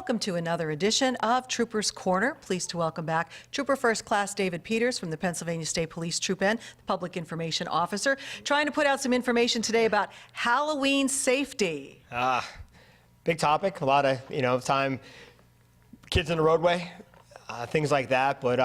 Welcome to another edition of Troopers Corner. Pleased to welcome back Trooper First Class David Peters from the Pennsylvania State Police Troop N, the Public Information Officer, trying to put out some information today about Halloween safety. Big topic, a lot of, time, kids in the roadway, things like that. But,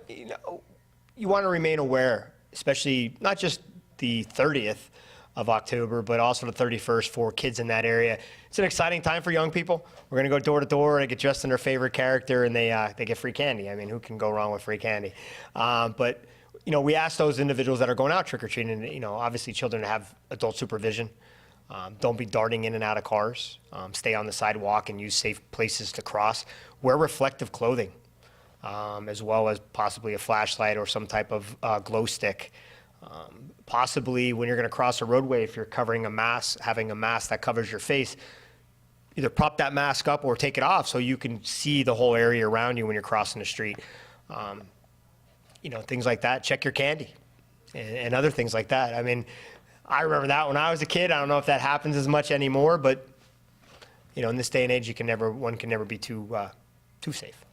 you want to remain aware, especially not just the 30th of October, but also the 31st for kids in that area. It's an exciting time for young people. We're going to go door to door, they get dressed in their favorite character, and they get free candy. I mean, who can go wrong with free candy? But we ask those individuals that are going out trick-or-treating, and, obviously children have adult supervision. Don't be darting in and out of cars. Stay on the sidewalk and use safe places to cross. Wear reflective clothing, as well as possibly a flashlight or some type of glow stick. Possibly when you're going to cross a roadway, if you're covering a mask, having a mask that covers your face, either prop that mask up or take it off so you can see the whole area around you when you're crossing the street. Things like that. Check your candy and other things like that. I mean, I remember that when I was a kid. I don't know if that happens as much anymore, but in this day and age, one can never be too safe.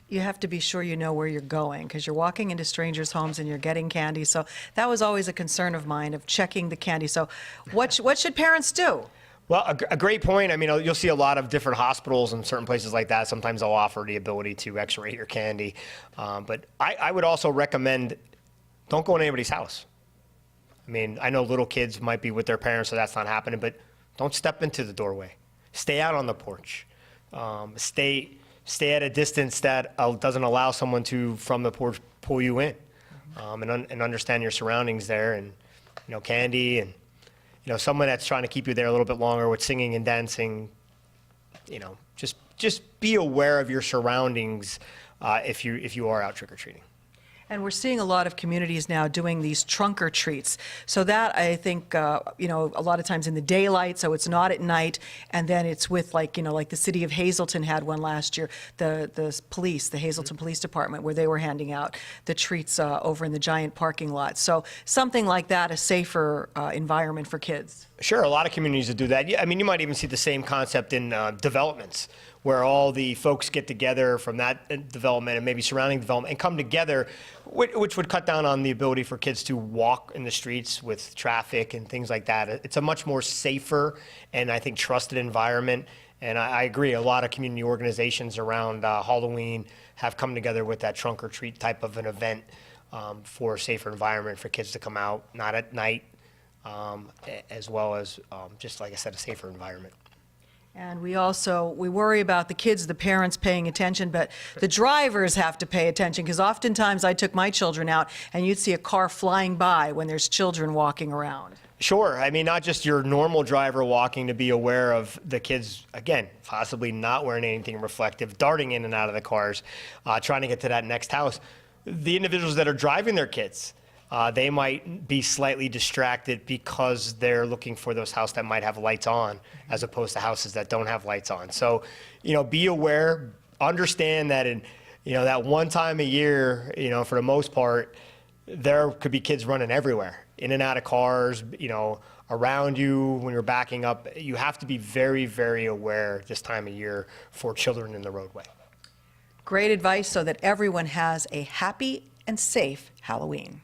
You have to be sure you know where you're going because you're walking into strangers' homes and you're getting candy. So that was always a concern of mine, of checking the candy. So what should parents do? Well, a great point. I mean, you'll see a lot of different hospitals and certain places like that. Sometimes they'll offer the ability to X-ray your candy. But I would also recommend don't go in anybody's house. I mean, I know little kids might be with their parents, so that's not happening, but don't step into the doorway. Stay out on the porch. Stay at a distance that doesn't allow someone to, from the porch, pull you in, and understand your surroundings there, and candy, and someone that's trying to keep you there a little bit longer with singing and dancing. Just be aware of your surroundings if you are out trick-or-treating. And we're seeing a lot of communities now doing these trunk or treats. So that, I think, a lot of times in the daylight, so it's not at night, and then it's with like the city of Hazleton had one last year, the Hazleton Police Department, where they were handing out the treats over in the giant parking lot. So something like that, a safer environment for kids. Sure, a lot of communities that do that. I mean, you might even see the same concept in developments, where all the folks get together from that development and maybe surrounding development and come together, which would cut down on the ability for kids to walk in the streets with traffic and things like that. It's a much more safer and, I think, trusted environment. And I agree, a lot of community organizations around Halloween have come together with that trunk or treat type of an event for a safer environment for kids to come out, not at night, as well as, just like I said, a safer environment. And we worry about the kids, the parents paying attention, but the drivers have to pay attention because oftentimes I took my children out and you'd see a car flying by when there's children walking around. Sure. I mean, not just your normal driver walking, to be aware of the kids, again, possibly not wearing anything reflective, darting in and out of the cars, trying to get to that next house. The individuals that are driving their kids, they might be slightly distracted because they're looking for those houses that might have lights on as opposed to houses that don't have lights on. So, be aware, understand that in, that one time a year, for the most part, there could be kids running everywhere, in and out of cars, around you when you're backing up. You have to be very, very aware this time of year for children in the roadway. Great advice so that everyone has a happy and safe Halloween.